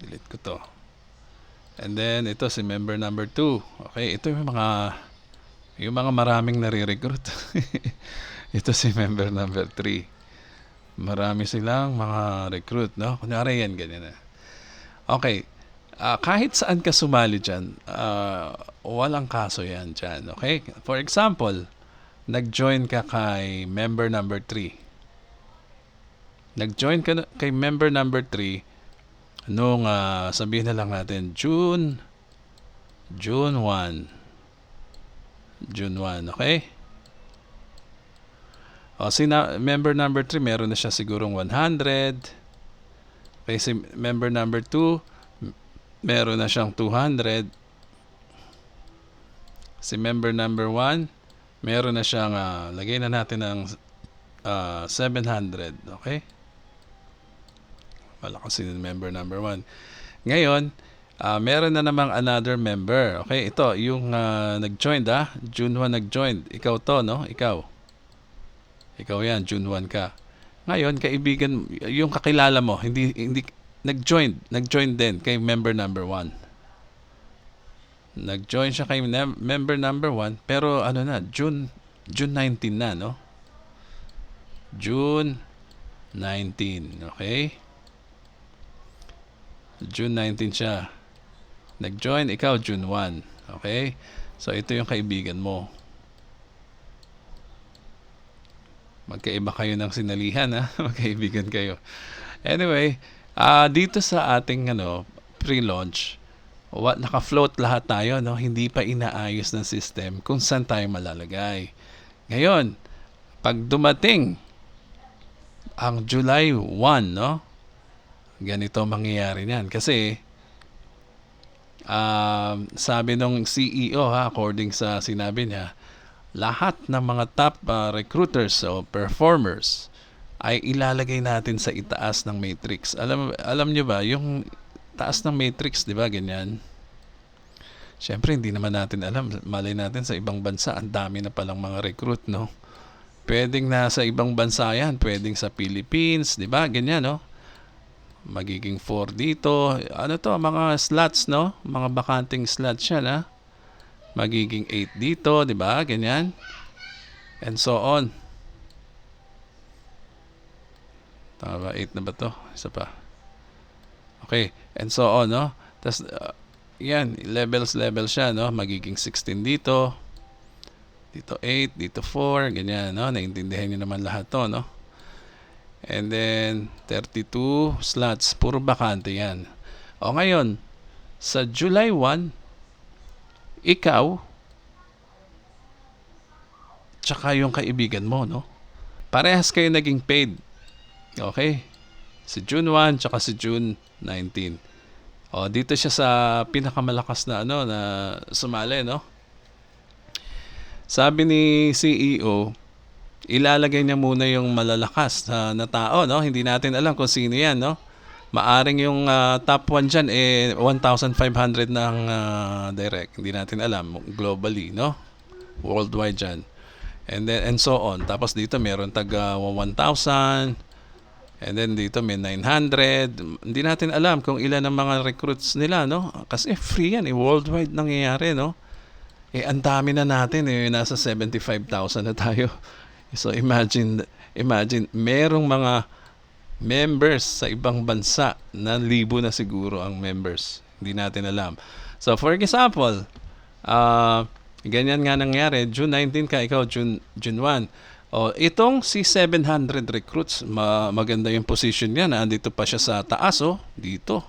Delete ko to. And then, ito si member number 2. Okay, ito yung mga maraming nare-recruit. Ito si member number 3. Marami silang mga recruit, no? Kunyari yan, ganyan na. Okay, kahit saan ka sumali dyan, walang kaso yan dyan, okay? For example, nag-join ka kay member number 3. Nag-join ka kay member number 3 nung sabihin na lang natin June 1. June 1, okay? O, member number 3, meron na siya sigurong 100. Okay, si member number 2, meron na siyang 200. Si member number 1, meron na siyang, lagay na natin ng 700. Okay? Wala kasi member number 1. Ngayon, meron na namang another member. Okay, ito, yung nag-join, June 1 nag-join. Ikaw to, no? Ikaw yan, June 1 ka. Ngayon, kaibigan, yung kakilala mo, hindi nag-join din kay member number 1. Nag-join siya kay member number 1, pero ano na, June 19 na, no? June 19, okay? June 19 siya. Nag-join, ikaw June 1, okay? So, ito yung kaibigan mo. Magkaiba kayo ng sinalihan, ha? Magkaibigan kayo. Anyway, dito sa ating pre-launch, naka-float lahat tayo, no? Hindi pa inaayos ng system kung saan tayo malalagay. Ngayon, pag dumating ang July 1, no? Ganito mangyayari niyan. Kasi, sabi nung CEO, according sa sinabi niya, lahat ng mga top recruiters o performers ay ilalagay natin sa itaas ng matrix. Alam niyo ba, yung taas ng matrix, di ba, ganyan? Siyempre, hindi naman natin alam. Malay natin sa ibang bansa, ang dami na palang mga recruit, no? Pwedeng nasa ibang bansa yan, pwedeng sa Philippines, di ba? Ganyan, no? Magiging 4 dito. Ano to, mga slots, no? Mga bakanting slots yan, ha? Magiging 8 dito, di ba? Ganyan. And so on. Tama ba? 8 na ba to? Isa pa. Okay. And so on, no? Tapos, yan, levels siya, no? Magiging 16 dito. Dito 8, dito 4, ganyan, no? Naintindihan niyo naman lahat to, no? And then, 32 slots. Puro bakante yan. O ngayon, sa July 1, ikaw, tsaka yung kaibigan mo, no? Parehas kayo naging paid. Okay? Si June 1, tsaka si June 19. O, dito siya sa pinakamalakas na, na sumali, no? Sabi ni CEO, ilalagay niya muna yung malalakas na tao, no? Hindi natin alam kung sino yan, no? Maaring yung top 1 dyan, 1,500 ng direct. Hindi natin alam, globally, no? Worldwide dyan. And so on. Tapos dito meron taga 1,000. And then dito may 900. Hindi natin alam kung ilan ang mga recruits nila, no? Kasi free yan, worldwide nangyayari, no? Ang dami na natin, nasa 75,000 na tayo. So imagine, merong mga members sa ibang bansa na libo na siguro ang members. Hindi natin alam. So for example, ganyan nga nangyari, June 19 ka, ikaw June 1. O, itong si 700 recruits, maganda yung position niya. Nandito pa siya sa taas, dito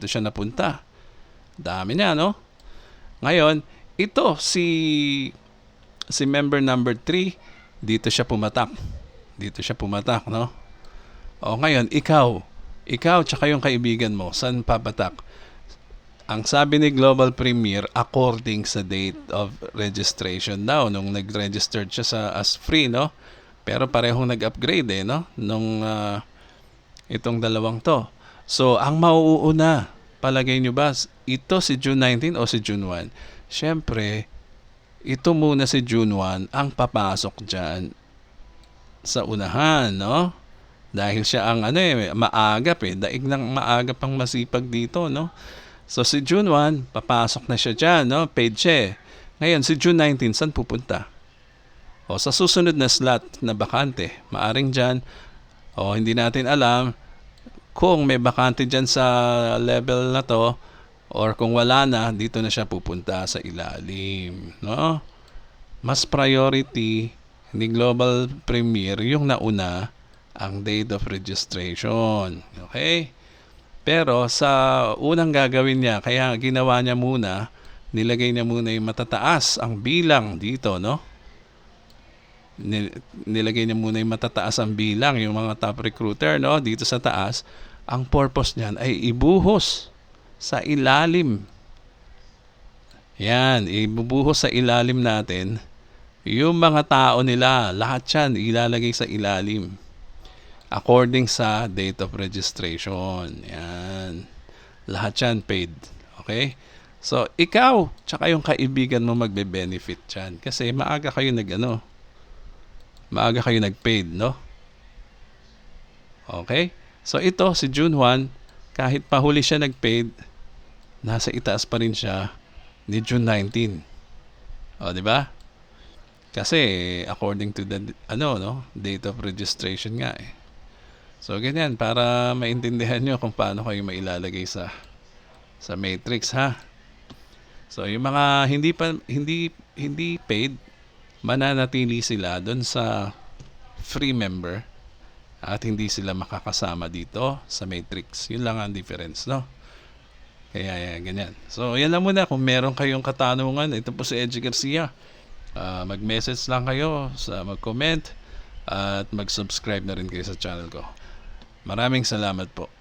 siya napunta. Dami niya, no? Ngayon, ito si member number 3, dito siya pumatak, no? O ngayon, ikaw tsaka yung kaibigan mo, saan papatak? Ang sabi ni Global Premier, according sa date of registration daw, nung nag-registered siya as free, no? Pero parehong nag-upgrade, no? Nung itong dalawang to. So, ang mauuna, palagay nyo ba, ito si June 19 o si June 1? Siyempre, ito muna si June 1 ang papasok dyan sa unahan, no? Dahil siya ang maagap daig ng maagap ang masipag dito, no? So si June 1, papasok na siya diyan, no? Paid siya. Ngayon si June 19, saan pupunta? O sa susunod na slot na bakante, maaring diyan, o hindi natin alam kung may bakante diyan sa level na to, or kung wala na, dito na siya pupunta sa ilalim, no? Mas priority ni Global Premier yung nauna ang date of registration. Okay? Pero sa unang gagawin niya, kaya ginawa niya muna, nilagay niya muna yung matataas ang bilang dito, no? Nilagay niya muna yung matataas ang bilang, yung mga top recruiter, no? Dito sa taas. Ang purpose niyan ay ibuhos sa ilalim. Yan, ibubuhos sa ilalim natin yung mga tao nila. Lahat yan ilalagay sa ilalim according sa date of registration. Yan. Lahat yan paid. Okay? So, ikaw, tsaka yung kaibigan mo magbe-benefit yan. Kasi maaga kayo nag-paid, no? Okay? So, ito, si June 1, kahit pahuli siya nag-paid, nasa itaas pa rin siya ni June 19. O, di ba? Kasi, according to the, date of registration nga eh. So ganyan para maintindihan nyo kung paano kayo mailalagay sa matrix, ha. So yung mga hindi paid, mananatili sila doon sa free member at hindi sila makakasama dito sa matrix. Yun lang ang difference, no? Kaya ganyan. So yan lang muna. Kung meron kayong katanungan, ito po si Edgy Garcia. Mag-message lang kayo, mag-comment at mag-subscribe na rin kayo sa channel ko. Maraming salamat po.